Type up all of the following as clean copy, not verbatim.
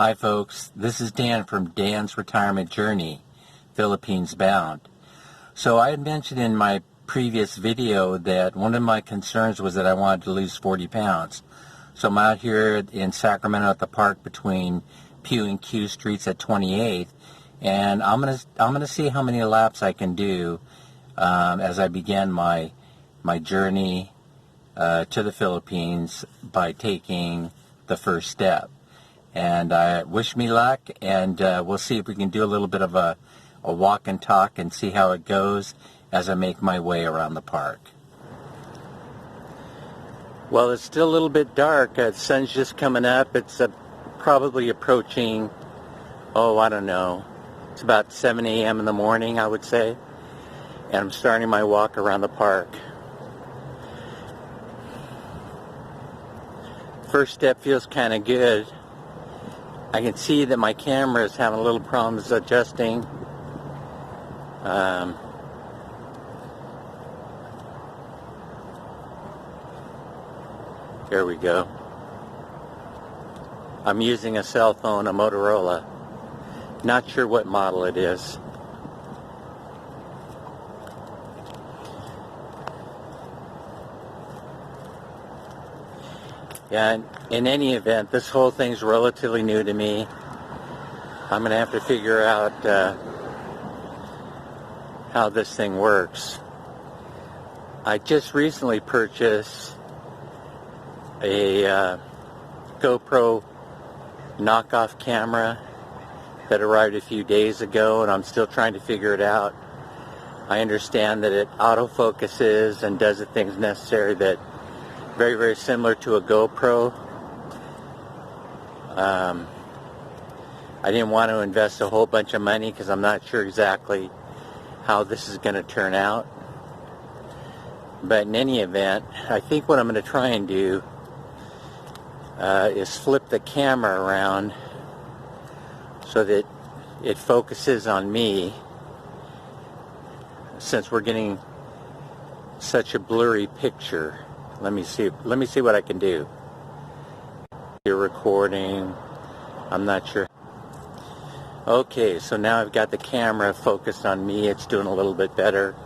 Hi folks, this is Dan from Dan's Retirement Journey, Philippines Bound. So I had mentioned in my previous video that one of my concerns was that I wanted to lose 40 pounds. So I'm out here in Sacramento at the park between Pew and Q Streets at 28th, and I'm gonna see how many laps I can do as I begin my journey to the Philippines by taking the first step. And wish me luck, and we'll see if we can do a little bit of a walk and talk and see how it goes as I make my way around the park. Well, it's still a little bit dark. The sun's just coming up. It's probably approaching, I don't know. It's about 7 a.m. in the morning, I would say. And I'm starting my walk around the park. First step feels kind of good. I can see that my camera is having a little problems adjusting. There we go. I'm using a cell phone, a Motorola. Not sure what model it is. Yeah, in any event, this whole thing's relatively new to me. I'm going to have to figure out how this thing works. I just recently purchased a GoPro knockoff camera that arrived a few days ago, and I'm still trying to figure it out. I understand that it autofocuses and does the things necessary that very, very similar to a GoPro. I didn't want to invest a whole bunch of money because I'm not sure exactly how this is going to turn out. But in any event, I think what I'm going to try and do is flip the camera around so that it focuses on me, since we're getting such a blurry picture. Let me see what I can do. You're recording. I'm not sure. Okay, so now I've got the camera focused on me. It's doing a little bit better.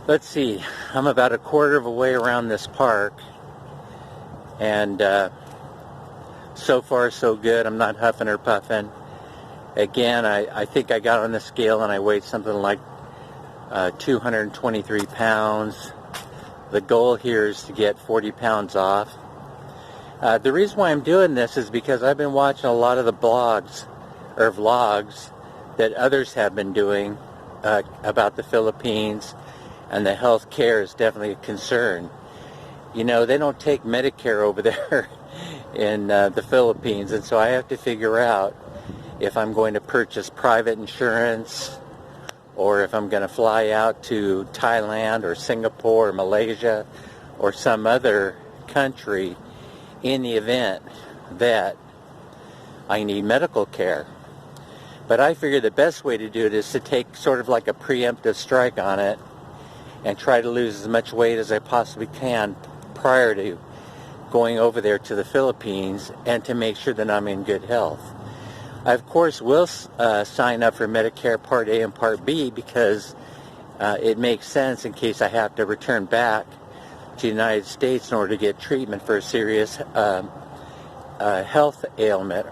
Let's see. I'm about a quarter of a way around this park, and so far so good. I'm not huffing or puffing. Again, I think I got on the scale and I weighed something like 223 pounds. The goal here is to get 40 pounds off. The reason why I'm doing this is because I've been watching a lot of the blogs or vlogs that others have been doing about the Philippines, and the health care is definitely a concern. You know, they don't take Medicare over there in the Philippines, and so I have to figure out if I'm going to purchase private insurance, or if I'm going to fly out to Thailand or Singapore or Malaysia or some other country in the event that I need medical care. But I figure the best way to do it is to take sort of like a preemptive strike on it and try to lose as much weight as I possibly can prior to going over there to the Philippines, and to make sure that I'm in good health. I, of course, will sign up for Medicare Part A and Part B because it makes sense in case I have to return back to the United States in order to get treatment for a serious health ailment.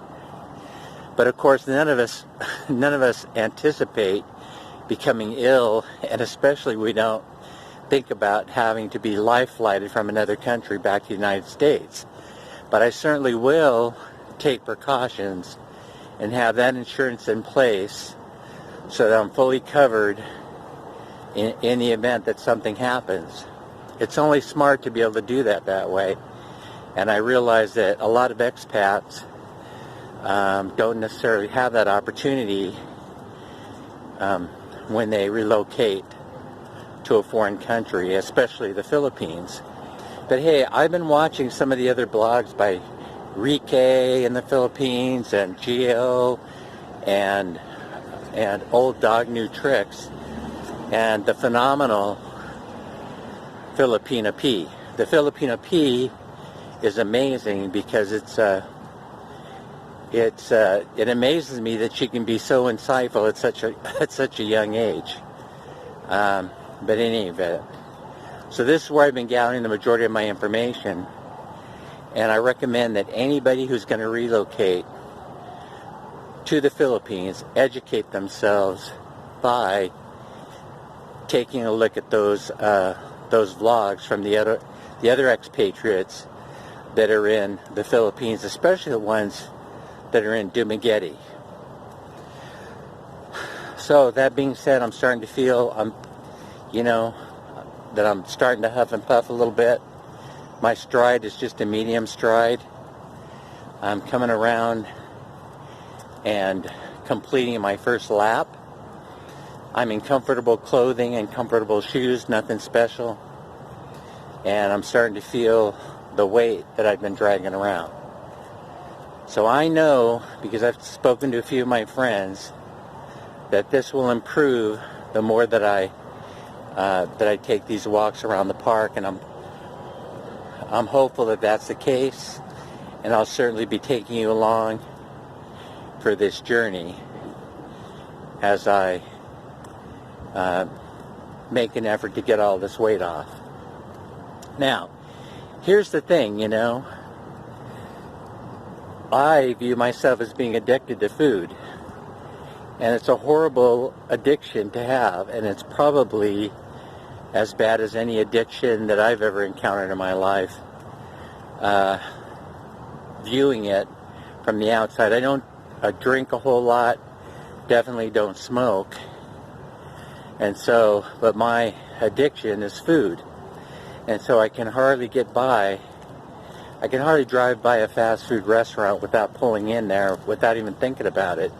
But of course, none of us anticipate becoming ill, and especially we don't think about having to be life-flighted from another country back to the United States. But I certainly will take precautions and have that insurance in place so that I'm fully covered in the event that something happens. It's only smart to be able to do that way. And I realize that a lot of expats don't necessarily have that opportunity when they relocate to a foreign country, especially the Philippines. But hey, I've been watching some of the other blogs by Rike in the Philippines, and Geo, and Old Dog New Tricks, and the phenomenal Filipina P. The Filipina P is amazing because it's it amazes me that she can be so insightful at such a young age. But in any event, so this is where I've been gathering the majority of my information, and I recommend that anybody who's going to relocate to the Philippines educate themselves by taking a look at those vlogs from the other expatriates that are in the Philippines, especially the ones that are in Dumaguete. So that being said, I'm starting to feel that I'm starting to huff and puff a little bit. My stride is just a medium stride. I'm coming around and completing my first lap. I'm in comfortable clothing and comfortable shoes, nothing special. And I'm starting to feel the weight that I've been dragging around. So I know, because I've spoken to a few of my friends, that this will improve the more that I take these walks around the park, and I'm hopeful that that's the case, and I'll certainly be taking you along for this journey as I make an effort to get all this weight off. Now, here's the thing, I view myself as being addicted to food, and it's a horrible addiction to have, and it's probably as bad as any addiction that I've ever encountered in my life. Viewing it from the outside, I don't drink a whole lot, definitely don't smoke, and so, but my addiction is food, and so I can hardly drive by a fast food restaurant without pulling in there, without even thinking about it.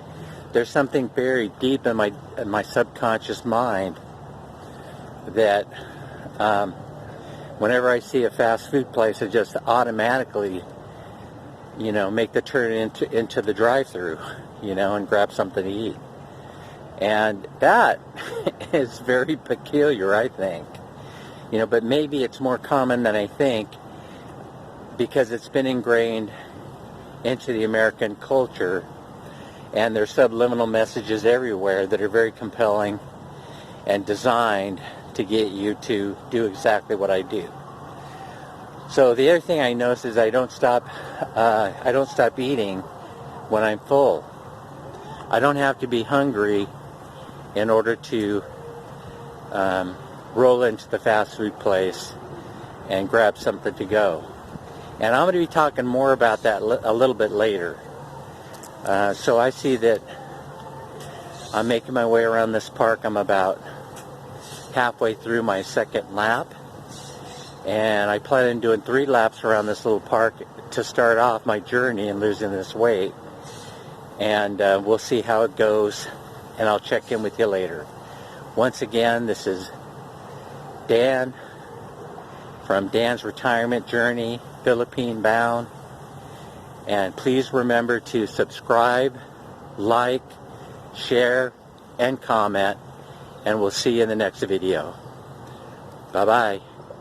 There's something very deep in my subconscious mind that whenever I see a fast food place, I just automatically, make the turn into the drive-through, and grab something to eat. And that is very peculiar, I think. But maybe it's more common than I think, because it's been ingrained into the American culture, and there's subliminal messages everywhere that are very compelling and designed to get you to do exactly what I do. So the other thing I notice is I don't stop eating when I'm full. I don't have to be hungry in order to roll into the fast food place and grab something to go. And I'm going to be talking more about that a little bit later. So I see that I'm making my way around this park. I'm about halfway through my second lap, and I plan on doing 3 laps around this little park to start off my journey in losing this weight. And we'll see how it goes, and I'll check in with you later. Once again, this is Dan from Dan's Retirement Journey, Philippine Bound. And please remember to subscribe, like, share, and comment, and we'll see you in the next video. Bye-bye.